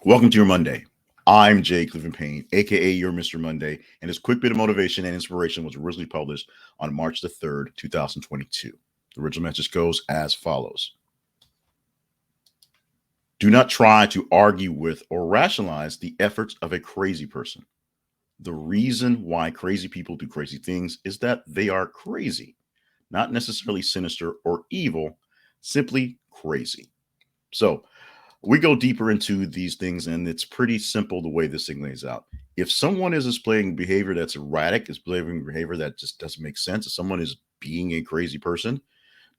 Welcome to your Monday. I'm J Cleveland Payne, aka your Mr. Monday, and this quick bit of motivation and inspiration was originally published on March the 3rd, 2022. The original message goes as follows. Do not try to argue with or rationalize the efforts of a crazy person. The reason why crazy people do crazy things is that they are crazy, not necessarily sinister or evil, simply crazy. So, we go deeper into these things, and it's pretty simple the way this thing lays out. If someone is displaying behavior that's erratic, is displaying behavior that just doesn't make sense, if someone is being a crazy person,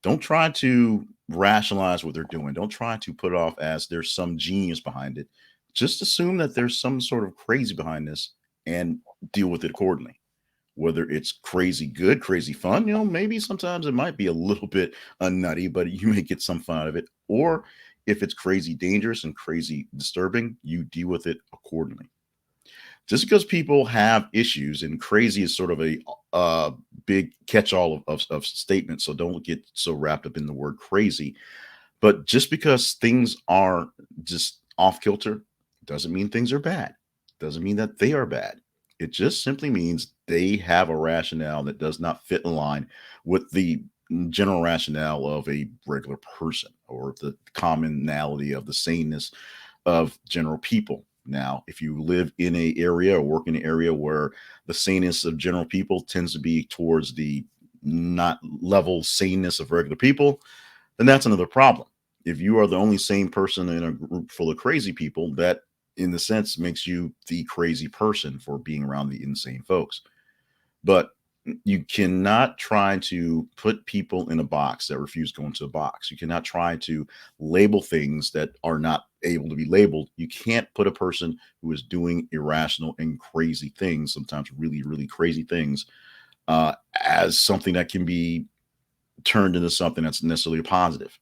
don't try to rationalize what they're doing. Don't try to put it off as there's some genius behind it. Just assume that there's some sort of crazy behind this and deal with it accordingly. Whether it's crazy good, crazy fun, maybe sometimes it might be a little bit nutty, but you may get some fun out of it. Or if it's crazy dangerous and crazy disturbing, you deal with it accordingly. Just because people have issues, and crazy is sort of a big catch-all of statements, so don't get so wrapped up in the word crazy. But just because things are just off kilter doesn't mean things are bad. Doesn't mean that they are bad. It just simply means they have a rationale that does not fit in line with the general rationale of a regular person or the commonality of the saneness of general people. Now, if you live in a area or work in an area where the saneness of general people tends to be towards the not level saneness of regular people, then that's another problem. If you are the only sane person in a group full of crazy people, that in the sense makes you the crazy person for being around the insane folks. But you cannot try to put people in a box that refuse to go into a box. You cannot try to label things that are not able to be labeled. You can't put a person who is doing irrational and crazy things, sometimes really, really crazy things, as something that can be turned into something that's necessarily positive.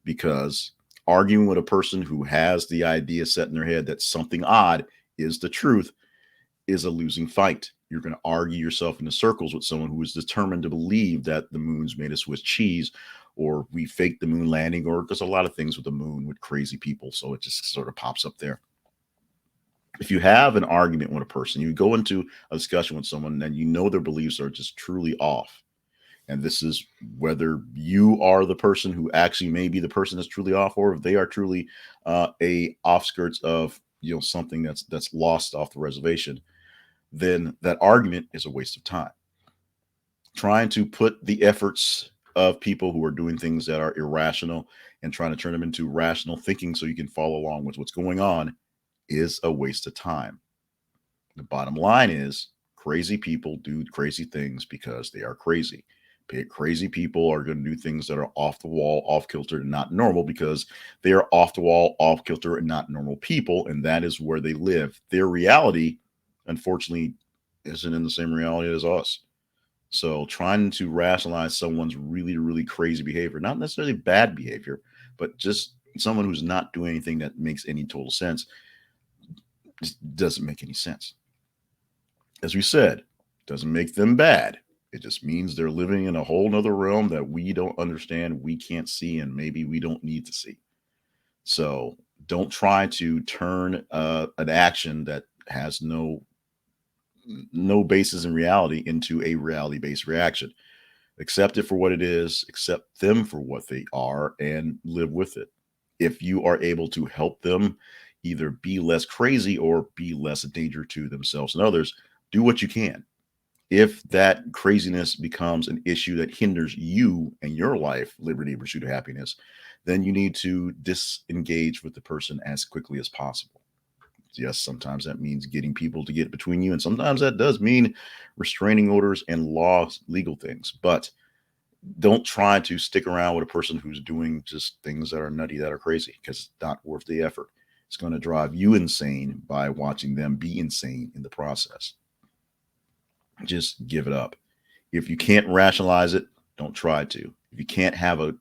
Because arguing with a person who has the idea set in their head that something odd is the truth is a losing fight. You're going to argue yourself into circles with someone who is determined to believe that the moon's made of Swiss cheese, or we faked the moon landing, or there's a lot of things with the moon with crazy people. So it just sort of pops up there. If you have an argument with a person, you go into a discussion with someone, and you know their beliefs are just truly off. And this is whether you are the person who actually may be the person that's truly off, or if they are truly a offskirts of something that's lost off the reservation, then that argument is a waste of time. Trying to put the efforts of people who are doing things that are irrational and trying to turn them into rational thinking so you can follow along with what's going on is a waste of time. The bottom line is crazy people do crazy things because they are crazy. Crazy people are going to do things that are off the wall, off kilter, and not normal because they are off the wall, off kilter, and not normal people. And that is where they live. Their reality, unfortunately, isn't in the same reality as us. So trying to rationalize someone's really, really crazy behavior, not necessarily bad behavior, but just someone who's not doing anything that makes any total sense, just doesn't make any sense. As we said, doesn't make them bad. It just means they're living in a whole nother realm that we don't understand, we can't see, and maybe we don't need to see. So don't try to turn an action that has no basis in reality into a reality based reaction. Accept it for what it is, accept them for what they are, and live with it. If you are able to help them either be less crazy or be less a danger to themselves and others, do what you can. If that craziness becomes an issue that hinders you and your life, liberty, pursuit of happiness, then you need to disengage with the person as quickly as possible. Yes, sometimes that means getting people to get between you, and sometimes that does mean restraining orders and laws, legal things. But don't try to stick around with a person who's doing just things that are nutty, that are crazy, because it's not worth the effort. It's going to drive you insane by watching them be insane in the process. Just give it up. If you can't rationalize it, don't try to. If you can't have an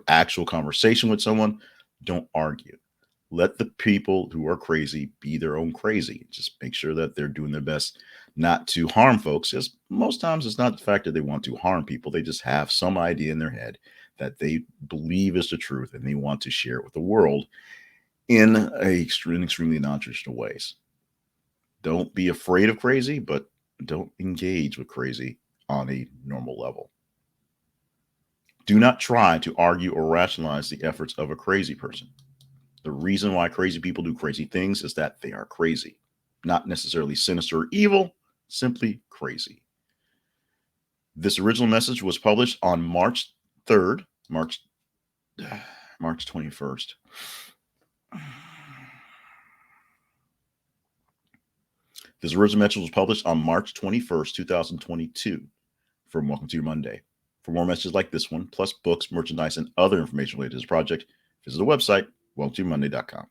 actual conversation with someone, don't argue. Let the people who are crazy be their own crazy. Just make sure that they're doing their best not to harm folks. As most times it's not the fact that they want to harm people. They just have some idea in their head that they believe is the truth and they want to share it with the world. in extremely non-traditional ways. Don't be afraid of crazy, but don't engage with crazy on a normal level. Do not try to argue or rationalize the efforts of a crazy person. The reason why crazy people do crazy things is that they are crazy, not necessarily sinister or evil, simply crazy. This original message was published on March 3rd, March 21st. This original message was published on March 21st, 2022 from Welcome to Your Monday. For more messages like this one, plus books, merchandise, and other information related to this project, visit the website, welcometoyourmonday.com.